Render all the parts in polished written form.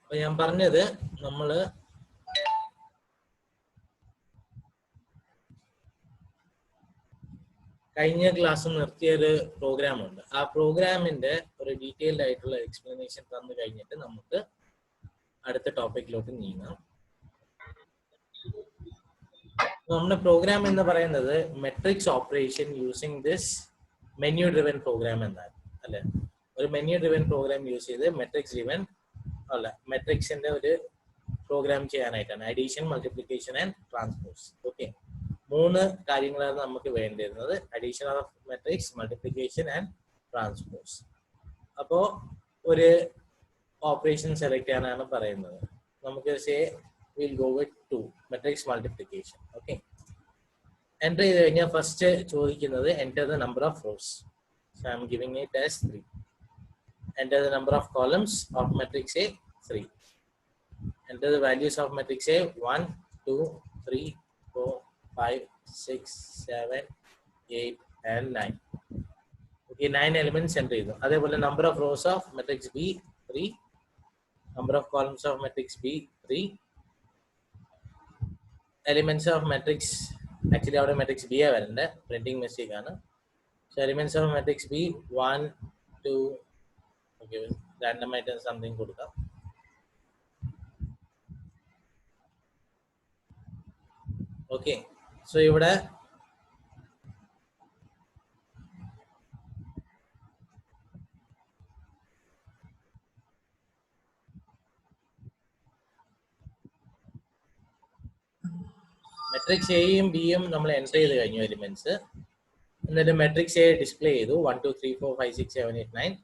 അപ്പോൾ ഞാൻ പറഞ്ഞത് നമ്മൾ കഴിഞ്ഞ ക്ലാസ് നിർത്തിയൊരു പ്രോഗ്രാം ഉണ്ട്. ആ പ്രോഗ്രാമിന്റെ ഒരു ഡീറ്റെയിൽഡ് ആയിട്ടുള്ള എക്സ്പ്ലനേഷൻ തന്നു കഴിഞ്ഞിട്ട് നമുക്ക് അടുത്ത ടോപ്പിക്കിലോട്ട് നീങ്ങാം. നമ്മുടെ പ്രോഗ്രാം എന്ന് പറയുന്നത് matrix operation using this menu driven program എന്നാണ് അല്ലെ. ഒരു മെനു ഡ്രിവൻ പ്രോഗ്രാം യൂസ് ചെയ്ത് മെട്രിക്സ് ഡ്രിവൻ അല്ല മെട്രിക്സിന്റെ ഒരു പ്രോഗ്രാം ചെയ്യാനായിട്ടാണ്. Addition, multiplication and transpose. Okay, 3 കാര്യങ്ങളാണ് നമുക്ക് വേണ്ടിയിരുന്നത്. Addition of matrix, multiplication and transpose. അപ്പോൾ ഒരു ഓപ്പറേഷൻ സെലക്ട് ചെയ്യാനാണ് പറയുന്നത്. നമുക്ക് say will go with 2 matrix multiplication. Okay, enter ചെയ്ത് കഴിഞ്ഞാൽ ഫസ്റ്റ് ചോദിക്കുന്നത് enter the number of rows. So I am giving it as 3. Enter the number of columns of matrix A 3. Enter the values of matrix A 1, 2, 3, 4, 5, 6, 7, 8 and 9. Okay, 9 elements enter ചെയ്തു. അതേപോലെ number of rows of matrix B 3, number of columns of matrix B 3, elements of matrix actually അവിടെ matrix B ആ വരണ്ടേ, printing mistake ആണ്. So elements of matrix B 1, 2, okay, random ആയിട്ട് something കൊടുക്കാം. Okay, so ഇവിടെ matrix എയും ബിയും നമ്മൾ എൻ്റർ ചെയ്ത് കഴിഞ്ഞു എലിമെന്റ്സ്. എന്നിട്ട് മെട്രിക്സ് എ ഡിസ്പ്ലേ ചെയ്തു 1 2 3 4 5 6 7 8 9.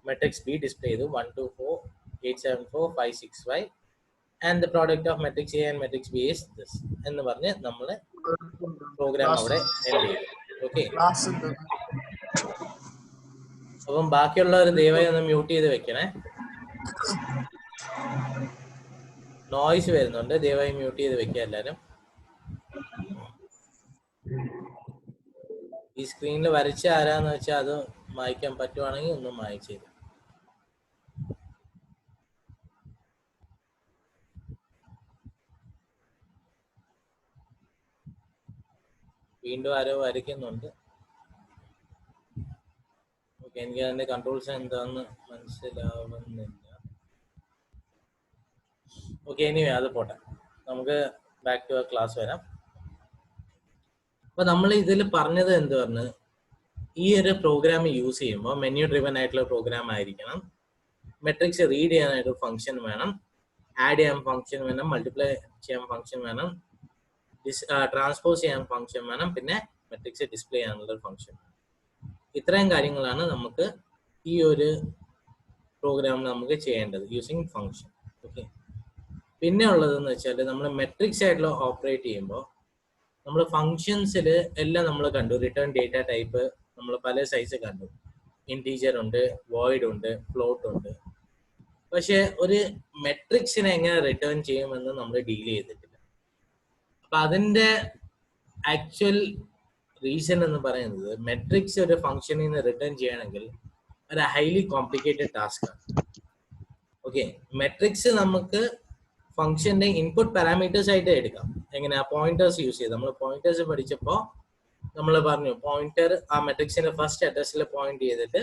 മെട്രിക്സ് ബി ഡിസ്പ്ലേ ചെയ്തു 1 2 4 8 7 4 5 6 5. And the product of matrix A and matrix B is this എന്ന് പറഞ്ഞ് നമ്മൾ പ്രോഗ്രാം അവിടെ എൻ്റർ ചെയ്തു. ഓക്കെ, അപ്പം ബാക്കിയുള്ളവർ ദയവായി ഒന്ന് മ്യൂട്ട് ചെയ്ത് വെക്കണേ. നോയ്സ് വരുന്നുണ്ട്, ദയവായി മ്യൂട്ട് ചെയ്ത് വെക്കുക എല്ലാവരും. ഈ സ്ക്രീനിൽ വരച്ച ആരാന്ന് വെച്ചാൽ അത് മായ്ക്കാൻ പറ്റുവാണെങ്കിൽ ഒന്ന് മായ്ച്ചു തരും. വീണ്ടും ആരോ വരയ്ക്കുന്നുണ്ട്. ഓക്കെ, എനിക്ക് അതിന്റെ കൺട്രോൾസ് എന്താന്ന് മനസ്സിലാവുന്നില്ല. ഓക്കെ, എനിവേ അത് പോട്ടെ, നമുക്ക് ബാക്ക് ടു ക്ലാസ് വരാം. അപ്പൊ നമ്മൾ ഇതിൽ പറഞ്ഞത് എന്ത് പറഞ്ഞു, ഈ ഒരു പ്രോഗ്രാം യൂസ് ചെയ്യുമ്പോൾ മെനു ഡ്രിവൻ ആയിട്ടുള്ള പ്രോഗ്രാം ആയിരിക്കണം. മെട്രിക്സ് റീഡ് ചെയ്യാനായിട്ട് ഫംഗ്ഷൻ വേണം, ആഡ് ചെയ്യാൻ ഫംഗ്ഷൻ വേണം, മൾട്ടിപ്ലൈ ചെയ്യാൻ ഫംഗ്ഷൻ വേണം, ട്രാൻസ്പോസ് ചെയ്യാൻ ഫംഗ്ഷൻ വേണം, പിന്നെ മെട്രിക്സ് ഡിസ്പ്ലേ ചെയ്യാനുള്ള ഫംഗ്ഷൻ വേണം. ഇത്രയും കാര്യങ്ങളാണ് നമുക്ക് ഈ ഒരു പ്രോഗ്രാമിൽ നമുക്ക് ചെയ്യേണ്ടത് യൂസിങ് ഫംഗ്ഷൻ. ഓക്കെ, പിന്നെ ഉള്ളതെന്ന് വെച്ചാൽ നമ്മൾ മെട്രിക്സ് ആയിട്ടുള്ള ഓപ്പറേറ്റ് ചെയ്യുമ്പോൾ നമ്മൾ ഫങ്ഷൻസിൽ എല്ലാം നമ്മൾ കണ്ടു. റിട്ടേൺ ഡേറ്റ ടൈപ്പ് നമ്മൾ പല സൈസ് കണ്ടു. ഇൻറ്റീജർ ഉണ്ട്, വോയിഡ് ഉണ്ട്, ഫ്ലോട്ട് ഉണ്ട്. പക്ഷെ ഒരു മെട്രിക്സിനെ എങ്ങനെ റിട്ടേൺ ചെയ്യുമെന്ന് നമ്മൾ ഡീൽ ചെയ്തിട്ടില്ല. അപ്പൊ അതിന്റെ ആക്ച്വൽ റീസൺ എന്ന് പറയുന്നത് മെട്രിക്സ് ഒരു ഫംഗ്ഷനിൽ നിന്ന് റിട്ടേൺ ചെയ്യണമെങ്കിൽ ഒരു ഹൈലി കോംപ്ലിക്കേറ്റഡ് ടാസ്ക് ആണ്. ഓക്കെ, മെട്രിക്സ് നമുക്ക് ഫംഗ്ഷന്റെ ഇൻപുട്ട് പാരാമീറ്റേഴ്സ് ആയിട്ട് എടുക്കാം. എങ്ങനെയാ? പോയിന്റേഴ്സ് യൂസ് ചെയ്ത്. നമ്മൾ പോയിന്റേഴ്സ് പഠിച്ചപ്പോൾ നമ്മൾ പറഞ്ഞു പോയിന്റർ ആ മെട്രിക്സിന്റെ ഫസ്റ്റ് അഡ്രസ്സിൽ പോയിന്റ് ചെയ്തിട്ട്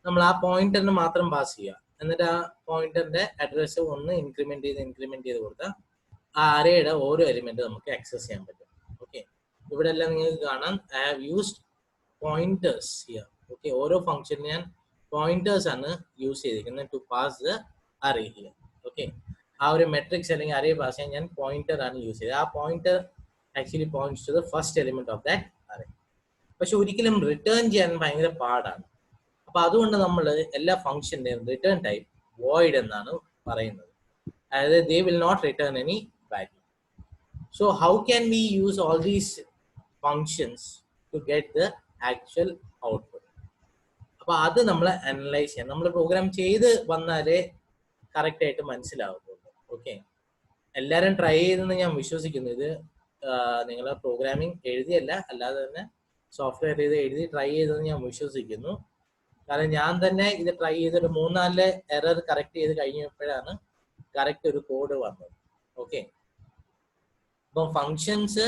നമ്മൾ ആ പോയിന്ററിന് മാത്രം പാസ് ചെയ്യുക. എന്നിട്ട് ആ പോയിന്ററിന്റെ അഡ്രസ്സ് ഒന്ന് ഇൻക്രിമെന്റ് ചെയ്ത് കൊടുത്താൽ ആ അറേയുടെ ഓരോ എലിമെന്റ് നമുക്ക് ആക്സസ് ചെയ്യാൻ പറ്റും. ഓക്കെ, ഇവിടെ എല്ലാം നിങ്ങൾക്ക് കാണാം I have used pointers here. Okay, ഓരോ ഫംഗ്ഷന് ഞാൻ പോയിന്റേഴ്സ് ആണ് യൂസ് ചെയ്തിരിക്കുന്നത് to pass the array here. Okay, ആ ഒരു മെട്രിക്സ് അല്ലെങ്കിൽ അറേ പാസ് ചെയ്യാൻ ഞാൻ പോയിന്റർ ആണ് യൂസ് ചെയ്തത്. ആ pointer actually points to the first element of that array. പക്ഷെ ഒരിക്കലും റിട്ടേൺ ചെയ്യാൻ ഭയങ്കര പാടാണ്. അപ്പൊ അതുകൊണ്ട് നമ്മൾ എല്ലാ ഫംഗ്ഷന്റെയും റിട്ടേൺ ടൈപ്പ് വോയിഡ് എന്നാണ് പറയുന്നത്. അതായത് they will not return any value. So how can we use all these functions to get the actual output? അപ്പൊ അത് നമ്മൾ അനലൈസ് ചെയ്യാം. നമ്മൾ പ്രോഗ്രാം ചെയ്ത് വന്നാലേ കറക്റ്റ് ആയിട്ട് മനസ്സിലാവുള്ളൂ. ഓക്കെ, എല്ലാവരും ട്രൈ ചെയ്തെന്ന് ഞാൻ വിശ്വസിക്കുന്നു. ഇത് നിങ്ങൾ പ്രോഗ്രാമിംഗ് എഴുതിയല്ല, അല്ലാതെ തന്നെ സോഫ്റ്റ്വെയർ എഴുതി ട്രൈ ചെയ്തെന്ന് ഞാൻ വിശ്വസിക്കുന്നു. കാരണം ഞാൻ തന്നെ ഇത് ട്രൈ ചെയ്തിട്ട് 3-4 എറർ കറക്റ്റ് ചെയ്ത് കഴിഞ്ഞപ്പോഴാണ് കറക്റ്റ് ഒരു കോഡ് വന്നത്. ഓക്കെ, അപ്പം ഫങ്ഷൻസ്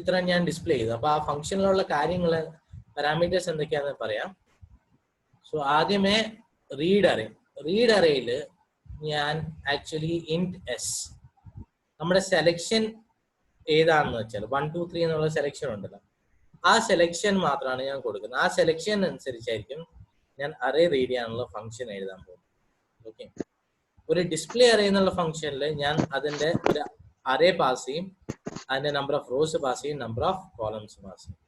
ഇത്ര ഞാൻ ഡിസ്പ്ലേ ചെയ്തു. അപ്പൊ ആ ഫംഗ്ഷനിലുള്ള കാര്യങ്ങൾ പാരാമീറ്റേഴ്സ് എന്തൊക്കെയാണെന്ന് പറയാം. സോ ആദ്യമേ റീഡ് അറേയിൽ ഞാൻ ആക്ച്വലി ഇൻറ്റ് എസ്, നമ്മുടെ സെലക്ഷൻ ഏതാണെന്ന് വെച്ചാൽ 1 2 3 എന്നുള്ള സെലക്ഷൻ ഉണ്ടല്ലോ, ആ സെലക്ഷൻ മാത്രമാണ് ഞാൻ കൊടുക്കുന്നത്. ആ സെലക്ഷൻ അനുസരിച്ചായിരിക്കും ഞാൻ അറേ റീഡ് ചെയ്യാനുള്ള ഫംഗ്ഷൻ എഴുതാൻ പോകും. ഓക്കെ, ഒരു ഡിസ്പ്ലേ അറേ എന്നുള്ള ഫംഗ്ഷനിൽ ഞാൻ അതിന്റെ ഒരു അറേ പാസ് ചെയ്യും, അതിന്റെ നമ്പർ ഓഫ് റോസ് പാസ് ചെയ്യും, നമ്പർ ഓഫ് കോളംസ് പാസ് ചെയ്യും.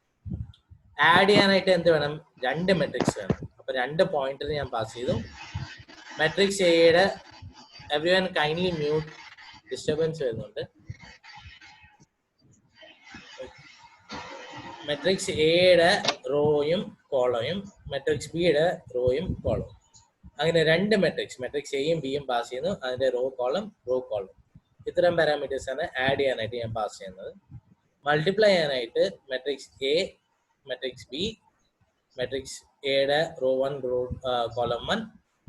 ആഡ് ചെയ്യാനായിട്ട് എന്ത് വേണം? 2 മെട്രിക്സ് വേണം. അപ്പൊ 2 പോയിന്റർ ഞാൻ പാസ് ചെയ്തു. മെട്രിക്സ് എയുടെ എവരിവൺ കൈൻഡ്ലി മ്യൂട്ട്, ഡിസ്റ്റർബൻസ് വരുന്നുണ്ട്. മെട്രിക്സ് എയുടെ റോയും കോളയും മെട്രിക്സ് ബിയുടെ റോയും കോളവും, അങ്ങനെ 2 മെട്രിക്സ് എയും ബിയും പാസ് ചെയ്യുന്നു, അതിന്റെ റോ കോളം. ഇത്തരം പാരാമീറ്റേഴ്സ് ആണ് ആഡ് ചെയ്യാനായിട്ട് ഞാൻ പാസ് ചെയ്യുന്നത്. മൾട്ടിപ്ലൈ ചെയ്യാനായിട്ട് matrix A, matrix B, matrix എയുടെ റോ 1 കോളം 1,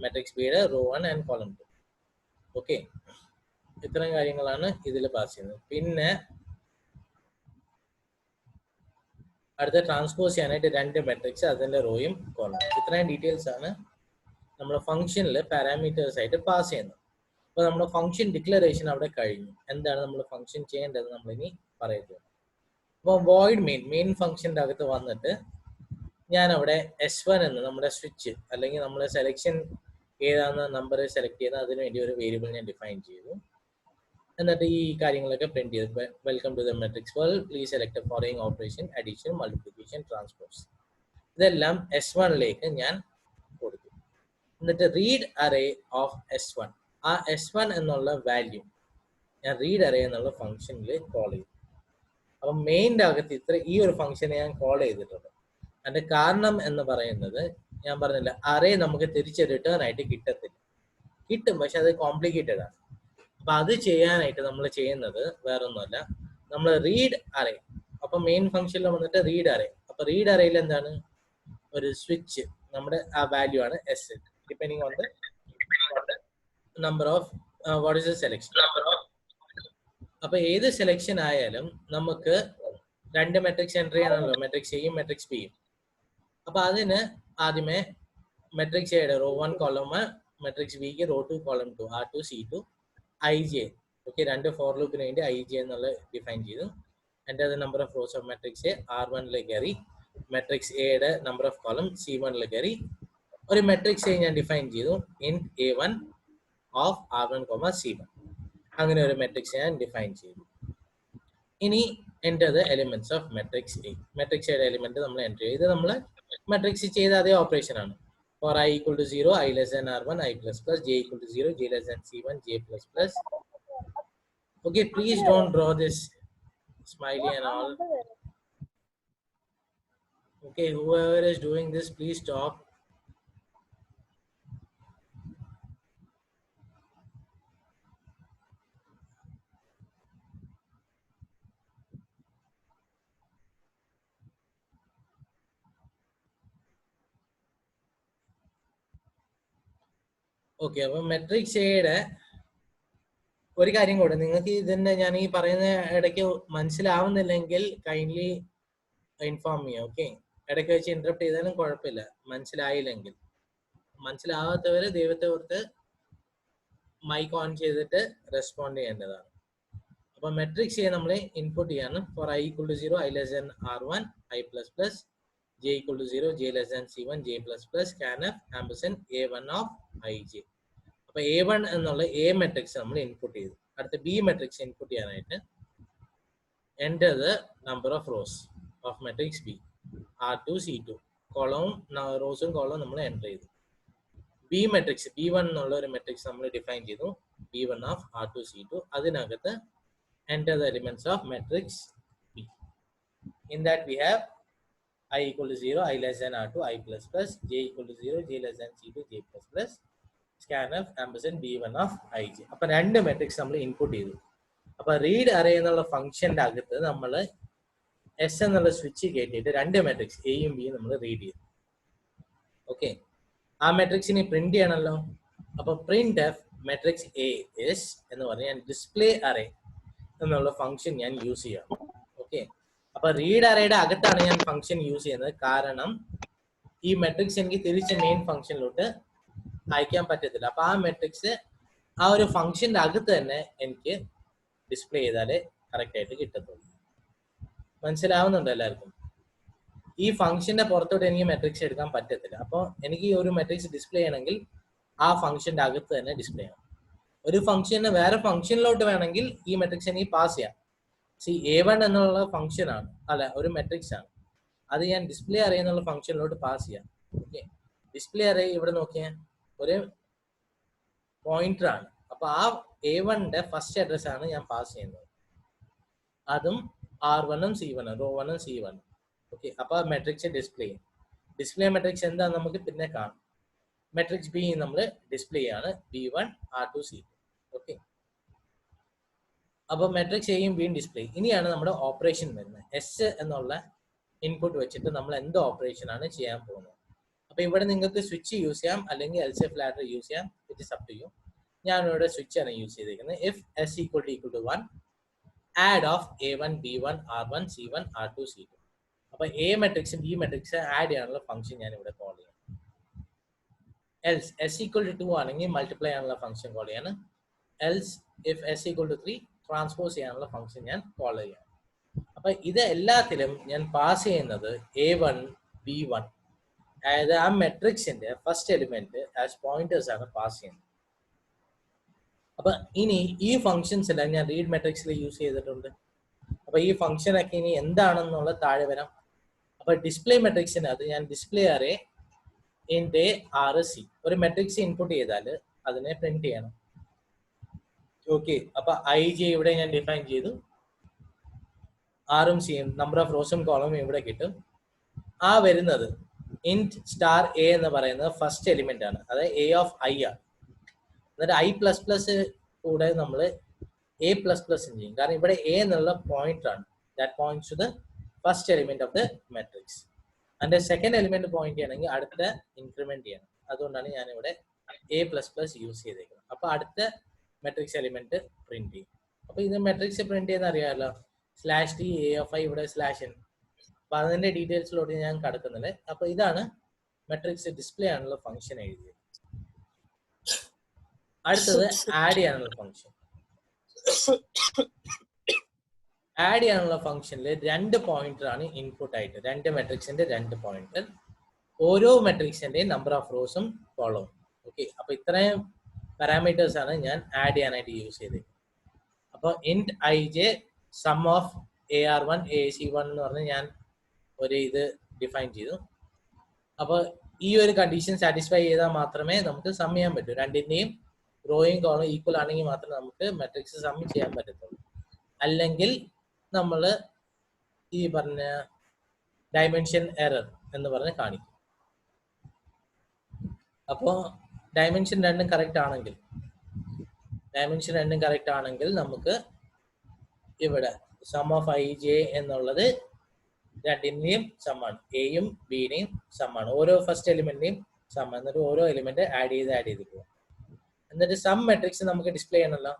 മെട്രിക്സ് ബിയുടെ റോ 1 ആൻഡ് കോളം 2. ഓക്കെ, ഇത്തരം കാര്യങ്ങളാണ് ഇതിൽ പാസ് ചെയ്യുന്നത്. പിന്നെ അടുത്ത ട്രാൻസ്പോസ് ചെയ്യാനായിട്ട് 2 മെട്രിക്സ്, അതിന്റെ റോയും കോളം. ഇത്രയും ഡീറ്റെയിൽസ് ആണ് നമ്മൾ ഫംഗ്ഷനിൽ പാരാമീറ്റേഴ്സ് ആയിട്ട് പാസ് ചെയ്യുന്നത്. അപ്പോൾ നമ്മുടെ ഫംഗ്ഷൻ ഡിക്ലറേഷൻ അവിടെ കഴിഞ്ഞു. എന്താണ് നമ്മൾ ഫംഗ്ഷൻ ചെയ്യേണ്ടത് നമ്മളിനി പറയുന്നത്. അപ്പോൾ വോയിഡ് മെയിൻ ഫംഗ്ഷൻ്റെ അകത്ത് വന്നിട്ട് ഞാൻ അവിടെ S1 എന്ന് നമ്മുടെ സ്വിച്ച് അല്ലെങ്കിൽ നമ്മുടെ സെലക്ഷൻ ഏതാണെന്ന് നമ്പർ സെലക്ട് ചെയ്ത് അതിന് വേണ്ടി ഒരു വേരിയബിൾ ഞാൻ ഡിഫൈൻ ചെയ്തു. എന്നിട്ട് ഈ കാര്യങ്ങളൊക്കെ പ്രിന്റ് ചെയ്ത് welcome to the matrix world, please select following operation, addition, multiplication, transpose. ഇതെല്ലാം S1ലേക്ക് ഞാൻ കൊടുത്തു. എന്നിട്ട് റീഡ് അറേ ഓഫ് S1, ആ S1 എന്നുള്ള വാല്യൂ ഞാൻ റീഡ് അറേ എന്നുള്ള ഫംഗ്ഷനിൽ കോൾ ചെയ്തു. അപ്പം മെയിൻ്റെ അകത്ത് ഈ ഒരു ഫംഗ്ഷനെ ഞാൻ കോൾ ചെയ്തിട്ടുണ്ട്. അതിന്റെ കാരണം എന്ന് പറയുന്നത് ഞാൻ പറഞ്ഞില്ല, അറേ നമുക്ക് തിരിച്ച് റിട്ടേൺ ആയിട്ട് കിട്ടും, പക്ഷെ അത് കോംപ്ലിക്കേറ്റഡ് ആണ്. അപ്പൊ അത് ചെയ്യാനായിട്ട് നമ്മൾ ചെയ്യുന്നത് വേറൊന്നുമല്ല, നമ്മൾ റീഡ് അറേ. അപ്പൊ മെയിൻ ഫംഗ്ഷനിൽ വന്നിട്ട് റീഡ് അറേ. അപ്പൊ റീഡ് അറേയിൽ എന്താണ്? ഒരു സ്വിച്ച്, നമ്മുടെ ആ വാല്യൂ ആണ് S, depending on the number of what is the selection. അപ്പൊ ഏത് സെലക്ഷൻ ആയാലും നമുക്ക് 2 മെട്രിക്സ് എൻട്രി ചെയ്യാണല്ലോ, മെട്രിക്സ് എയും മെട്രിക്സ് ബിയും. അപ്പൊ അതിന് ആദ്യമേ മെട്രിക്സ് എയുടെ റോ 1 കോളം 1, മെട്രിക്സ് ബിക്ക് row 2 column 2, R2 C2 IJ. Okay, 2 for ലൂപ്പിന് വേണ്ടി IJ എന്നുള്ള ഡിഫൈൻ ചെയ്തു. എൻ്റെ അത് number of rose of matrix A R1ലേക്ക് കയറി, മെട്രിക്സ് എയുടെ നമ്പർ ഓഫ് കോളം C1ലേക്ക് കയറി. ഒരു മെട്രിക്സ് എ ഞാൻ ഡിഫൈൻ ചെയ്തു, ഇൻറ്റ് A1 ഓഫ് R1, C1. അങ്ങനെ ഒരു മെട്രിക്സ് ഞാൻ ഡിഫൈൻ ചെയ്തു. ഇനി enter the elements of matrix A. Matrix എയുടെ എലിമെന്റ് നമ്മൾ എൻ്റർ ചെയ്ത് നമ്മൾ മെട്രിക്സ് ചെയ്ത അതേ ഓപ്പറേഷൻ ആണ്. For I equal to 0, I less than R1, I plus plus, J equal to 0, J less than C1, J plus plus. Okay, please don't draw this smiley and all. Okay, whoever is doing this, please stop. Okay, അപ്പൊ matrix എയുടെ ഒരു കാര്യം കൂടെ, നിങ്ങൾക്ക് ഇതിന്റെ ഞാൻ ഈ പറയുന്ന ഇടയ്ക്ക് മനസ്സിലാവുന്നില്ലെങ്കിൽ കൈൻഡ്ലി ഇൻഫോം ചെയ്യാം. ഓക്കെ, ഇടയ്ക്ക് വെച്ച് ഇന്ററപ്റ്റ് ചെയ്താലും കുഴപ്പമില്ല, മനസ്സിലായില്ലെങ്കിൽ. മനസ്സിലാവാത്തവര് ദൈവത്തെ ഓർത്ത് മൈക്ക് ഓൺ ചെയ്തിട്ട് റെസ്പോണ്ട് ചെയ്യേണ്ടതാണ്. അപ്പൊ മെട്രിക്സ് എ നമ്മൾ ഇൻപുട്ട് ചെയ്യാണ്. For I equal to 0, I less than R1, I plus plus, J equal to 0, J less than C1, J plus plus, scanf ampersand A1 of IJ. അപ്പൊ A1 എന്നുള്ള A matrix നമ്മൾ input ചെയ്തു. അടുത്ത B matrix input ചെയ്യാനായിട്ട് enter the number of rose of matrix B, R2 C2. കോളവും റോസും കോളവും നമ്മൾ enter ചെയ്തു. B matrix B1 എന്നുള്ള ഒരു മെട്രിക്സ് നമ്മൾ ഡിഫൈൻ ചെയ്തു, B1 ഓഫ് R2 C2. അതിനകത്ത് enter the elements of matrix B. In that we have I equal to 0, I less than R2, I plus plus, J equal to 0, J less than C2, J plus plus, scanf ampersand B1 of IJ. അപ്പൊ 2 matrix നമ്മൾ input ചെയ്തു. അപ്പൊ read array എന്നുള്ള ഫംഗ്ഷന്റെ അകത്ത് നമ്മൾ S എന്നുള്ള switch കയറ്റിയിട്ട് 2 മെട്രിക്സ് എയും ബിയും നമ്മൾ റീഡ് ചെയ്തു. ഓക്കെ, ആ മെട്രിക്സിനെ പ്രിന്റ് ചെയ്യണമല്ലോ. അപ്പൊ print F matrix A is എന്ന് പറഞ്ഞ് ഞാൻ ഡിസ്പ്ലേ അറേ എന്നുള്ള ഫംഗ്ഷൻ ഞാൻ യൂസ് ചെയ്യാം. ഓക്കെ, അപ്പൊ റീഡ് അറേയുടെ അകത്താണ് ഞാൻ ഫംഗ്ഷൻ യൂസ് ചെയ്യുന്നത്. കാരണം ഈ മെട്രിക്സ് എനിക്ക് തിരിച്ച് മെയിൻ ഫംഗ്ഷനിലോട്ട് അയക്കാൻ പറ്റത്തില്ല. അപ്പൊ ആ മെട്രിക്സ് ആ ഒരു ഫംഗ്ഷന്റെ അകത്ത് തന്നെ എനിക്ക് ഡിസ്പ്ലേ ചെയ്താലേ കറക്റ്റ് ആയിട്ട് കിട്ടത്തുള്ളൂ. മനസ്സിലാവുന്നുണ്ടോ എല്ലാവർക്കും? ഈ ഫംഗ്ഷന്റെ പുറത്തോട്ട് എനിക്ക് മെട്രിക്സ് എടുക്കാൻ പറ്റത്തില്ല. അപ്പോൾ എനിക്ക് ഈ ഒരു മെട്രിക്സ് ഡിസ്പ്ലേ ചെയ്യണമെങ്കിൽ ആ ഫംഗ്ഷന്റെ അകത്ത് തന്നെ ഡിസ്പ്ലേ ചെയ്യണം. ഒരു ഫംഗ്ഷന് വേറെ ഫംഗ്ഷനിലോട്ട് വേണമെങ്കിൽ ഈ മെട്രിക്സ് എനിക്ക് പാസ് ചെയ്യാം. A1 എന്നുള്ള ഫംഗ്ഷൻ ആണ്, അല്ല ഒരു മെട്രിക്സ് ആണ്, അത് ഞാൻ ഡിസ്പ്ലേ അറേ എന്നുള്ള ഫംഗ്ഷനിലോട്ട് പാസ് ചെയ്യാം. ഓക്കെ, ഡിസ്പ്ലേ അറേ ഇവിടെ നോക്കിയാൽ ഒരു പോയിന്റർ ആണ്. അപ്പൊ ആ A1ന്റെ ഫസ്റ്റ് അഡ്രസ് ആണ് ഞാൻ പാസ് ചെയ്യുന്നത്. അതും R1ഉം C1 റോ 1ഉം C1. ഓക്കെ, അപ്പൊ മെട്രിക്സ് ഡിസ്പ്ലേ മെട്രിക്സ് എന്താ നമുക്ക് പിന്നെ കാണാം. മെട്രിക്സ് ബി നമ്മൾ ഡിസ്പ്ലേ ആണ് B1 R2 C2. ഓക്കെ, അപ്പൊ മെട്രിക്സ് എയും ബിയും ഡിസ്പ്ലേ. ഇനിയാണ് നമ്മുടെ ഓപ്പറേഷൻ വരുന്നത്. എസ് എന്നുള്ള ഇൻപുട്ട് വെച്ചിട്ട് നമ്മൾ എന്ത് ഓപ്പറേഷൻ ആണ് ചെയ്യാൻ പോകുന്നത്. അപ്പൊ ഇവിടെ നിങ്ങൾക്ക് സ്വിച്ച് യൂസ് ചെയ്യാം, അല്ലെങ്കിൽ എൽസിഎഫ് ലാഡർ യൂസ് ചെയ്യാം. It is up to you. ഞാൻ ഇവിടെ സ്വിച്ച് ആണ് യൂസ് ചെയ്തിരിക്കുന്നത്. If S = 1 add of A1 B1 R1 C1 R2 C2. അപ്പൊ എ മെട്രിക്സും ബി മെട്രിക്സ് ആഡ് ചെയ്യാനുള്ള ഫംഗ്ഷൻ ഞാൻ ഇവിടെ കോൾ ചെയ്യാം. എൽസ് S = 2 ആണെങ്കിൽ മൾട്ടിപ്ലൈ ചെയ്യാനുള്ള ഫംഗ്ഷൻ കോൾ ചെയ്യാണ്. എൽസ് ഇഫ് S = 3 ട്രാൻസ്പോസ് ചെയ്യാനുള്ള ഫംഗ്ഷൻ ഞാൻ കോൾ ചെയ്യാം. അപ്പൊ ഇത് എല്ലാത്തിലും ഞാൻ പാസ് ചെയ്യുന്നത് A1 B1, അതായത് ആ മെട്രിക്സിന്റെ ഫസ്റ്റ് എലിമെന്റ് ആസ് പോയിന്റേഴ്സ് ആണ് പാസ് ചെയ്യുന്നത്. അപ്പൊ ഇനി ഈ ഫംഗ്ഷൻസ് എല്ലാം ഞാൻ റീഡ് മെട്രിക്സിൽ യൂസ് ചെയ്തിട്ടുണ്ട്. അപ്പൊ ഈ ഫംഗ്ഷൻ ഒക്കെ ഇനി എന്താണെന്നുള്ള താഴെ വരാം. അപ്പൊ ഡിസ്പ്ലേ മെട്രിക്സിന് അത് ഞാൻ ഡിസ്പ്ലേ അറേ ഇൻറ്റ് RC ഒരു മെട്രിക്സ് ഇൻപുട്ട് ചെയ്താൽ അതിനെ പ്രിന്റ് ചെയ്യണം. ഓക്കെ, അപ്പൊ IJ ഇവിടെ ഞാൻ ഡിഫൈൻ ചെയ്തു. ആറും സിയും നമ്പർ ഓഫ് റോസും കോളവും ഇവിടെ കിട്ടും. ആ വരുന്നത് ഇൻറ്റ് സ്റ്റാർ A എന്ന് പറയുന്നത് ഫസ്റ്റ് എലിമെന്റ് ആണ്, അതായത് A of I ആണ്. എന്നിട്ട് I++ കൂടെ നമ്മൾ A++ ചെയ്യും. കാരണം ഇവിടെ A എന്നുള്ള പോയിന്റർ ആണ്. That points to the first element of the matrix. അതിന്റെ സെക്കൻഡ് എലിമെന്റ് പോയിന്റ് ചെയ്യണമെങ്കിൽ അടുത്ത ഇൻക്രിമെന്റ് ചെയ്യണം. അതുകൊണ്ടാണ് ഞാൻ ഇവിടെ A++ യൂസ് ചെയ്തേക്കുന്നത്. അപ്പൊ അടുത്ത മെട്രിക്സ് എലിമെന്റ് പ്രിന്റ് ചെയ്യും. അപ്പൊ ഇത് മെട്രിക്സ് പ്രിന്റ് ചെയ്യുന്ന അറിയാമല്ലോ, /T A of I ഇവിടെ /n. അപ്പൊ അതിന്റെ ഡീറ്റെയിൽസിലോട്ട് ഞാൻ കടക്കുന്നില്ല. അപ്പൊ ഇതാണ് മെട്രിക്സ് ഡിസ്പ്ലേ ആണുള്ള ഫംഗ്ഷൻ എഴുതിയത്. അടുത്തത് ആഡ് ചെയ്യാനുള്ള ഫംഗ്ഷൻ. ആഡ് ചെയ്യാനുള്ള ഫംഗ്ഷനിൽ 2 പോയിന്റർ ആണ് ഇൻപുട്ട് ആയിട്ട്, 2 മെട്രിക്സിന്റെ 2 പോയിന്റർ, ഓരോ മെട്രിക്സിന്റെയും നമ്പർ ഓഫ് റോസും കോളവും. ഓക്കെ, അപ്പൊ ഇത്രയും പാരാമീറ്റേഴ്സ് ആണ് ഞാൻ ആഡ് ചെയ്യാനായിട്ട് യൂസ് ചെയ്തത്. അപ്പൊ ഇൻറ്റ് IJ some of AR1 AC1 എന്ന് പറഞ്ഞ് ഞാൻ ഒരു ഇത് ഡിഫൈൻ ചെയ്തു. അപ്പോൾ ഈ ഒരു കണ്ടീഷൻ സാറ്റിസ്ഫൈ ചെയ്താൽ മാത്രമേ നമുക്ക് സം ചെയ്യാൻ പറ്റൂ. രണ്ടിന്റെയും റോയും കോളവും ഈക്വൽ ആണെങ്കിൽ മാത്രമേ നമുക്ക് മെട്രിക്സ് സം ചെയ്യാൻ പറ്റത്തുള്ളൂ. അല്ലെങ്കിൽ നമ്മൾ ഈ പറഞ്ഞ ഡയമെൻഷൻ എറർ എന്ന് പറഞ്ഞ് കാണിക്കും. അപ്പോൾ ഡയമെൻഷൻ രണ്ടും കറക്റ്റ് ആണെങ്കിൽ നമുക്ക് ഇവിടെ സം ഓഫ് IJ എന്നുള്ളത് രണ്ടിന്റെയും സമ്മാണ്, എയും ബിയുടെയും സമ്മാണ്, ഓരോ ഫസ്റ്റ് എലിമെന്റിന്റെയും സം. എന്നിട്ട് ഓരോ എലിമെന്റ് ആഡ് ചെയ്ത് പോകും. എന്നിട്ട് സം മെട്രിക്സ് നമുക്ക് ഡിസ്പ്ലേ ചെയ്യണമല്ലോ.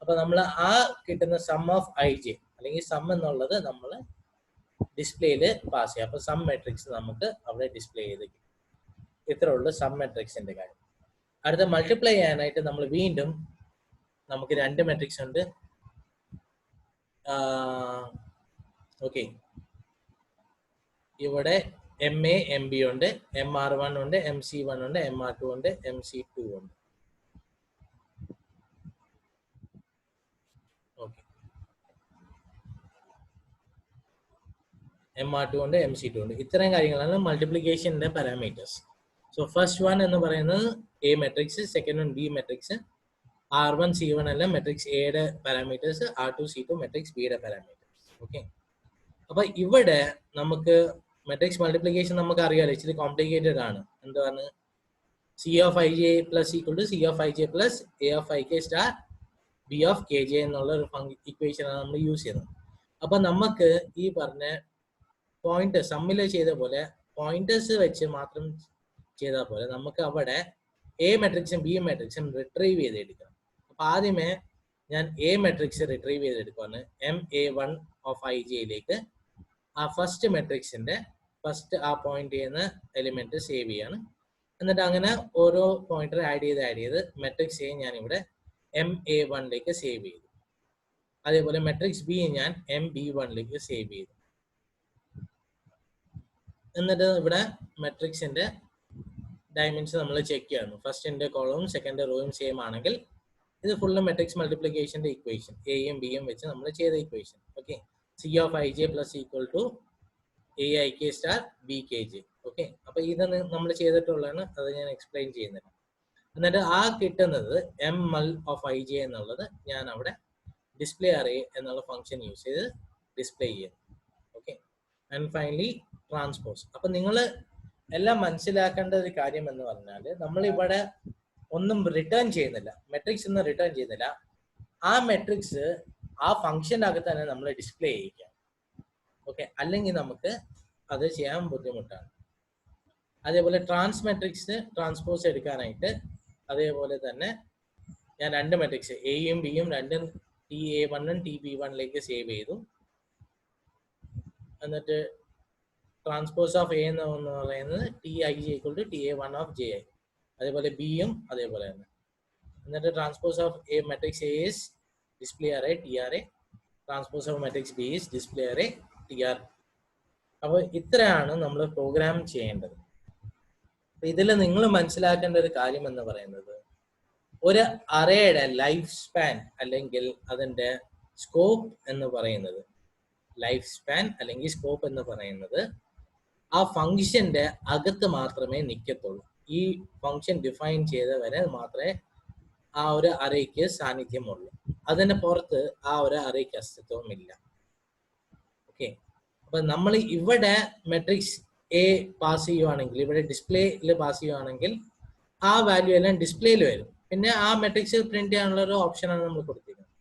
അപ്പൊ നമ്മൾ ആ കിട്ടുന്ന സം ഓഫ് IJ അല്ലെങ്കിൽ സം എന്നുള്ളത് നമ്മൾ ഡിസ്പ്ലേയിൽ പാസ് ചെയ്യാം. അപ്പൊ സം മെട്രിക്സ് നമുക്ക് അവിടെ ഡിസ്പ്ലേ ചെയ്ത് കിട്ടും. ഇത്രേ ഉള്ളൂ സം മെട്രിക്സിന്റെ കാര്യം. അടുത്ത മൾട്ടിപ്ലൈ ചെയ്യാനായിട്ട് നമ്മൾ വീണ്ടും നമുക്ക് 2 മെട്രിക്സ് ഉണ്ട്. ഓക്കെ, ഇവിടെ MA MB ഉണ്ട്, MR1 ഉണ്ട്, MC1 ഉണ്ട്, MR2 ഉണ്ട്, MC2 ഉണ്ട്. ഓക്കെ, MR2 ഉണ്ട്, MC2 ഉണ്ട്. ഇത്രയും കാര്യങ്ങളാണ് മൾട്ടിപ്ലിക്കേഷന്റെ പാരാമീറ്റേഴ്സ്. സോ ഫസ്റ്റ് വൺ എന്ന് പറയുന്നത് A matrix, second one B matrix, R1 C1 അല്ല മെട്രിക്സ് എയുടെ പാരാമീറ്റേഴ്സ്, R2 C2 മെട്രിക്സ് ബിയുടെ പാരാമീറ്റേഴ്സ്. ഓക്കെ, അപ്പൊ ഇവിടെ നമുക്ക് മെട്രിക്സ് മൾട്ടിപ്ലിക്കേഷൻ നമുക്ക് അറിയാലോ, ഇച്ചിരി കോംപ്ലിക്കേറ്റഡ് ആണ്. എന്താണ് C of IJ plus equal to C of IJ plus A of IK star B of KJ എന്നുള്ള ഒരു ഇക്വേഷൻ ആണ് നമ്മൾ യൂസ് ചെയ്യുന്നത്. അപ്പൊ നമുക്ക് ഈ പറഞ്ഞ പോയിന്റ് സമ്മില് ചെയ്ത പോലെ പോയിന്റേഴ്സ് വെച്ച് മാത്രം ചെയ്താൽ പോലെ നമുക്ക് അവിടെ എ മെട്രിക്സും ബി മെട്രിക്സും റിട്രീവ് ചെയ്തെടുക്കണം. അപ്പൊ ആദ്യമേ ഞാൻ എ മെട്രിക്സ് റിട്രീവ് ചെയ്തെടുക്കുവാണ്. MA1 ഓഫ് IJ ആ ഫസ്റ്റ് മെട്രിക്സിന്റെ ഫസ്റ്റ് ആ പോയിന്റ് ചെയ്യുന്ന എലിമെന്റ് സേവ് ചെയ്യാണ്. എന്നിട്ട് അങ്ങനെ ഓരോ പോയിന്റർ ആഡ് ചെയ്ത് മെട്രിക്സ് എ ഞാൻ ഇവിടെ MA1 സേവ് ചെയ്തു. അതേപോലെ മെട്രിക്സ് ബി ഞാൻ MB1 സേവ് ചെയ്തു. എന്നിട്ട് ഇവിടെ മെട്രിക്സിന്റെ ഡയമെൻഷൻ നമ്മൾ ചെക്ക് ചെയ്യണം. ഫസ്റ്റിന്റെ കോളവും സെക്കൻഡ് റോയും സെയിം ആണെങ്കിൽ ഇത് ഫുള്ള് മെട്രിക്സ് മൾട്ടിപ്ലിക്കേഷന്റെ ഇക്വേഷൻ എയും ബിയും വെച്ച് നമ്മൾ ചെയ്ത equation. Okay, C of IJ plus equal to AIK star BKJ. Okay, അപ്പൊ ഇത് നമ്മൾ ചെയ്തിട്ടുള്ളതാണ്, അത് ഞാൻ എക്സ്പ്ലെയിൻ ചെയ്യുന്നില്ല. എന്നിട്ട് ആ കിട്ടുന്നത് ML ഓഫ് IJ എന്നുള്ളത് ഞാൻ അവിടെ ഡിസ്പ്ലേ അറേ എന്നുള്ള ഫംഗ്ഷൻ യൂസ് ചെയ്ത് ഡിസ്പ്ലേ ചെയ്യുന്നു. Okay, and finally transpose. അപ്പൊ നിങ്ങൾ എല്ലാം മനസ്സിലാക്കേണ്ട ഒരു കാര്യം എന്ന് പറഞ്ഞാൽ നമ്മൾ ഇവിടെ ഒന്നും റിട്ടേൺ ചെയ്യുന്നില്ല, മെട്രിക്സ് ഒന്നും റിട്ടേൺ ചെയ്യുന്നില്ല. ആ മെട്രിക്സ് ആ ഫംഗ്ഷൻ്റെ അകത്ത് തന്നെ നമ്മൾ ഡിസ്പ്ലേ ചെയ്യിക്കാം. ഓക്കെ, അല്ലെങ്കിൽ നമുക്ക് അത് ചെയ്യാൻ ബുദ്ധിമുട്ടാണ്. അതേപോലെ ട്രാൻസ് മെട്രിക്സ് ട്രാൻസ്പോസ് എടുക്കാനായിട്ട് അതേപോലെ തന്നെ ഞാൻ രണ്ട് മെട്രിക്സ് എയും ബിയും രണ്ടും TA1ഉം TB1 സേവ് ചെയ്തു. എന്നിട്ട് ട്രാൻസ്പോസ് ഓഫ് എ എന്ന് പറയുന്നത് TIJ equal to TA1 of JI. അതേപോലെ ബിയും അതേപോലെ തന്നെ. എന്നിട്ട് transpose of A matrix A is display array TRA. Transpose of matrix B is display array TR. അപ്പോൾ ഇത്രയാണ് നമ്മൾ പ്രോഗ്രാം ചെയ്യേണ്ടത്. ഇതിൽ നിങ്ങൾ മനസ്സിലാക്കേണ്ട ഒരു കാര്യം എന്ന് പറയുന്നത് ഒരു അറേയുടെ ലൈഫ് സ്പാൻ അല്ലെങ്കിൽ അതിൻ്റെ സ്കോപ്പ് എന്ന് പറയുന്നത്, ലൈഫ് സ്പാൻ അല്ലെങ്കിൽ സ്കോപ്പ് എന്ന് പറയുന്നത് ആ ഫംഗ്ഷന്റെ അകത്ത് മാത്രമേ നിൽക്കത്തുള്ളൂ. ഈ ഫംഗ്ഷൻ ഡിഫൈൻ ചെയ്ത വരെ മാത്രമേ ആ ഒരു അറേക്ക് സാന്നിധ്യമുള്ളൂ. അതിന് പുറത്ത് ആ ഒരു അറേക്ക് അസ്തിത്വമില്ല. ഓക്കെ, അപ്പൊ നമ്മൾ ഇവിടെ മെട്രിക്സ് എ പാസ് ചെയ്യുവാണെങ്കിൽ, ഇവിടെ ഡിസ്പ്ലേയിൽ പാസ് ചെയ്യുവാണെങ്കിൽ ആ വാല്യൂ എല്ലാം ഡിസ്പ്ലേയിൽ വരും. പിന്നെ ആ മെട്രിക്സ് പ്രിന്റ് ചെയ്യാനുള്ള ഒരു ഓപ്ഷനാണ് നമ്മൾ കൊടുത്തിരിക്കുന്നത്.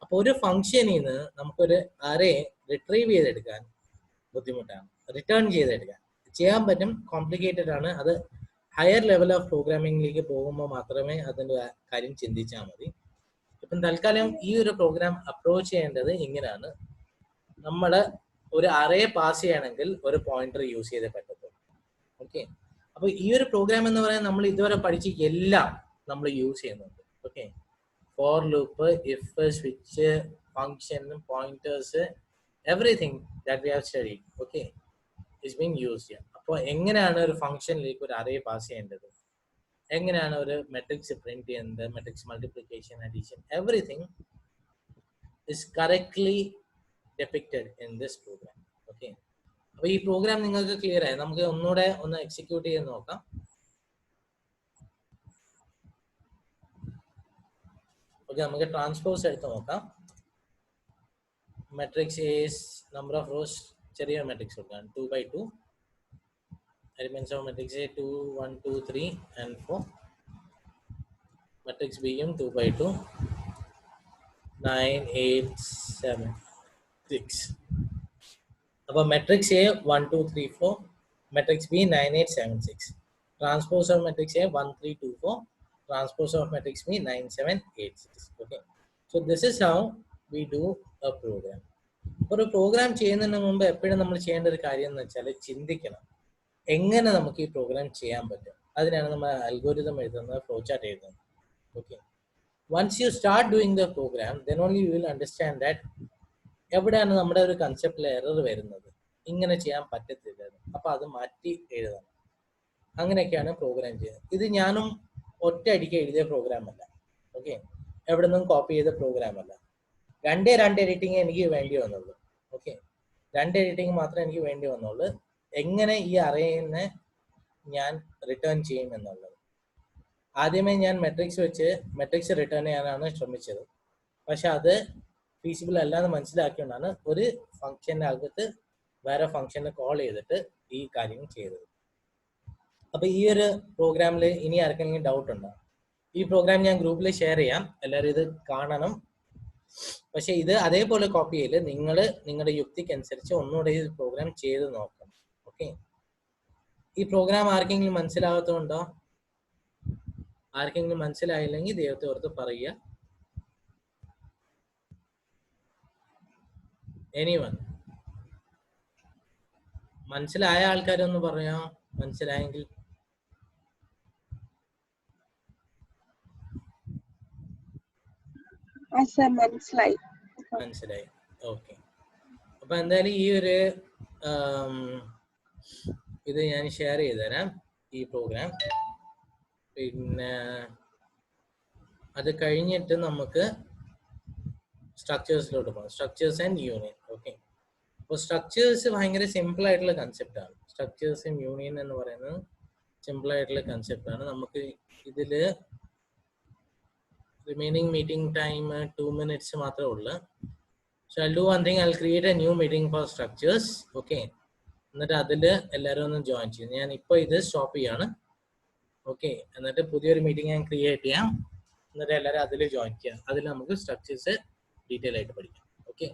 അപ്പോൾ ഒരു ഫംഗ്ഷനിൽ നിന്ന് നമുക്കൊരു അറേ റിട്രീവ് ചെയ്തെടുക്കാൻ ബുദ്ധിമുട്ടാണ്, റിട്ടേൺ ചെയ്തെടുക്കാൻ ചെയ്യാൻ പറ്റും, കോംപ്ലിക്കേറ്റഡ് ആണ്. അത് ഹയർ ലെവൽ ഓഫ് പ്രോഗ്രാമിംഗിലേക്ക് പോകുമ്പോൾ മാത്രമേ അതിൻ്റെ കാര്യം ചിന്തിച്ചാൽ മതി. ഇപ്പം തൽക്കാലം ഈ ഒരു പ്രോഗ്രാം അപ്രോച്ച് ചെയ്യേണ്ടത് ഇങ്ങനെയാണ്. നമ്മൾ ഒരു അറേ പാസ് ചെയ്യണമെങ്കിൽ ഒരു പോയിന്റർ യൂസ് ചെയ്തേ പറ്റത്തുള്ളൂ. ഓക്കെ, അപ്പോൾ ഈ ഒരു പ്രോഗ്രാം എന്ന് പറയുന്നത് നമ്മൾ ഇതുവരെ പഠിച്ച എല്ലാം നമ്മൾ യൂസ് ചെയ്യുന്നുണ്ട്. Okay, for loop, if, switch, function, pointers, everything that we have studied okay is being used here. അപ്പോൾ എങ്ങനെയാണ് ഒരു ഫംഗ്ഷനിലേക്ക് ഒരു അറേ പാസ് ചെയ്യേണ്ടത്, എങ്ങനെയാണ് ഒരു മെട്രിക്സ് പ്രിന്റ് ചെയ്യുന്നത്, matrix multiplication, addition, everything is correctly depicted in this program. Okay, അപ്പോൾ ഈ പ്രോഗ്രാം നിങ്ങൾക്ക് ക്ലിയർ ആയി. നമുക്ക് ഒന്നുകൂടെ ഒന്ന് എക്സിക്യൂട്ട് ചെയ്ത് നോക്കാം. ഓക്കെ, നമുക്ക് ട്രാൻസ്പോസ് എടുത്ത് നോക്കാം. Matrix is number of rows, ചെറിയ മെട്രിക്സ് കൊടുക്കാം 2x2. Elements of matrix A 2 1 2 3 and 4. Matrix ബിയും 2x2 9 8 7 6. അപ്പോൾ matrix A 1 2 3 4, matrix B 9 8 7 6. Transpose of matrix A 1 3 2 4, transpose of matrix B 9 7 8 6. Okay, so this is how we do a program. ഒരു programme ചെയ്യുന്നതിന് മുമ്പ് എപ്പോഴും നമ്മൾ ചെയ്യേണ്ട ഒരു കാര്യം എന്ന് വെച്ചാൽ ചിന്തിക്കണം എങ്ങനെ നമുക്ക് ഈ പ്രോഗ്രാം ചെയ്യാൻ പറ്റും. അതിനാണ് നമ്മൾ അൽഗോരിതം എഴുതുന്നത്, ഫ്ലോ ചാർട്ട് എഴുതുന്നത്. Okay, once you start doing the program then only you will understand that എവിടെയാണ് നമ്മുടെ ഒരു കൺസെപ്റ്റിൽ എറർ വരുന്നത്, ഇങ്ങനെ ചെയ്യാൻ പറ്റത്തില്ല, അപ്പൊ അത് മാറ്റി എഴുതണം. അങ്ങനെയൊക്കെയാണ് പ്രോഗ്രാം ചെയ്യുന്നത്. ഇത് ഞാനും ഒറ്റ അടിക്ക് എഴുതിയ പ്രോഗ്രാം അല്ല. ഓക്കെ, എവിടെ നിന്നും കോപ്പി ചെയ്ത പ്രോഗ്രാം അല്ല. രണ്ട് എഡിറ്റിംഗ് എനിക്ക് വേണ്ടി വന്നുള്ളൂ. ഓക്കെ, 2 എഡിറ്റിംഗ് മാത്രമേ എനിക്ക് വേണ്ടി വന്നുള്ളൂ. എങ്ങനെ ഈ അറേനെ ഞാൻ റിട്ടേൺ ചെയ്യും എന്നുള്ളത്. ആദ്യമേ ഞാൻ മെട്രിക്സ് വെച്ച് മെട്രിക്സ് റിട്ടേൺ ചെയ്യാനാണ് ശ്രമിച്ചത്. പക്ഷെ അത് ഫീസിബിൾ അല്ലാന്ന് മനസ്സിലാക്കിയോണ്ടാണ് ഒരു ഫംഗ്ഷൻ്റെ അകത്ത് വേറെ ഫംഗ്ഷനെ കോൾ ചെയ്തിട്ട് ഈ കാര്യം ചെയ്തത്. അപ്പൊ ഈ ഒരു പ്രോഗ്രാമിൽ ഇനി ആർക്കെങ്കിലും ഡൗട്ട് ഉണ്ടോ? ഈ പ്രോഗ്രാം ഞാൻ ഗ്രൂപ്പിൽ ഷെയർ ചെയ്യാം, എല്ലാവരും ഇത് കാണണം. പക്ഷെ ഇത് അതേപോലെ കോപ്പി ചെയ്ത് നിങ്ങൾ നിങ്ങളുടെ യുക്തിക്ക് അനുസരിച്ച് ഒന്നുകൂടെ ഈ പ്രോഗ്രാം ചെയ്ത് നോക്കണം. ഓക്കെ, ഈ പ്രോഗ്രാം ആർക്കെങ്കിലും മനസ്സിലാവാത്തതുണ്ടോ? ആർക്കെങ്കിലും മനസ്സിലായില്ലെങ്കിൽ ദൈവത്തെ ഓർത്ത് പറയുക. എനിവൺ മനസ്സിലായ ആൾക്കാരൊന്ന് പറയാം, മനസ്സിലായെങ്കിൽ. മനസ്സിലായി. മനസ്സിലായി. ഓക്കെ. അപ്പൊ എന്തായാലും ഈ ഒരു ഇത് ഞാൻ ഷെയർ ചെയ്ത് തരാം, ഈ പ്രോഗ്രാം. പിന്നെ അത് കഴിഞ്ഞിട്ട് നമുക്ക് സ്ട്രക്ചേഴ്സിലോട്ട് പോകാം. Structures and union. ഓക്കെ. അപ്പോൾ സ്ട്രക്ചേഴ്സ് ഭയങ്കര സിമ്പിൾ ആയിട്ടുള്ള കൺസെപ്റ്റാണ്. സ്ട്രക്ചേഴ്സും യൂണിയൻ എന്ന് പറയുന്നത് സിമ്പിൾ ആയിട്ടുള്ള കൺസെപ്റ്റാണ്. നമുക്ക് ഇതില് റിമൈനിങ് മീറ്റിംഗ് ടൈം 2 minutes മാത്രമേ ഉള്ളൂ. So I'll do one thing, I'll create a new meeting for structures. Okay. എന്നിട്ട് അതിൽ എല്ലാവരും ഒന്ന് ജോയിൻ ചെയ്യും. ഞാൻ ഇപ്പോൾ ഇത് സ്റ്റോപ്പ് ചെയ്യാണ്. ഓക്കെ. എന്നിട്ട് പുതിയൊരു മീറ്റിംഗ് ഞാൻ ക്രിയേറ്റ് ചെയ്യാം. എന്നിട്ട് എല്ലാവരും അതിൽ ജോയിൻ ചെയ്യാം. അതിൽ നമുക്ക് സ്ട്രക്ചേഴ്സ് ഡീറ്റെയിൽ ആയിട്ട് പഠിക്കാം. ഓക്കെ.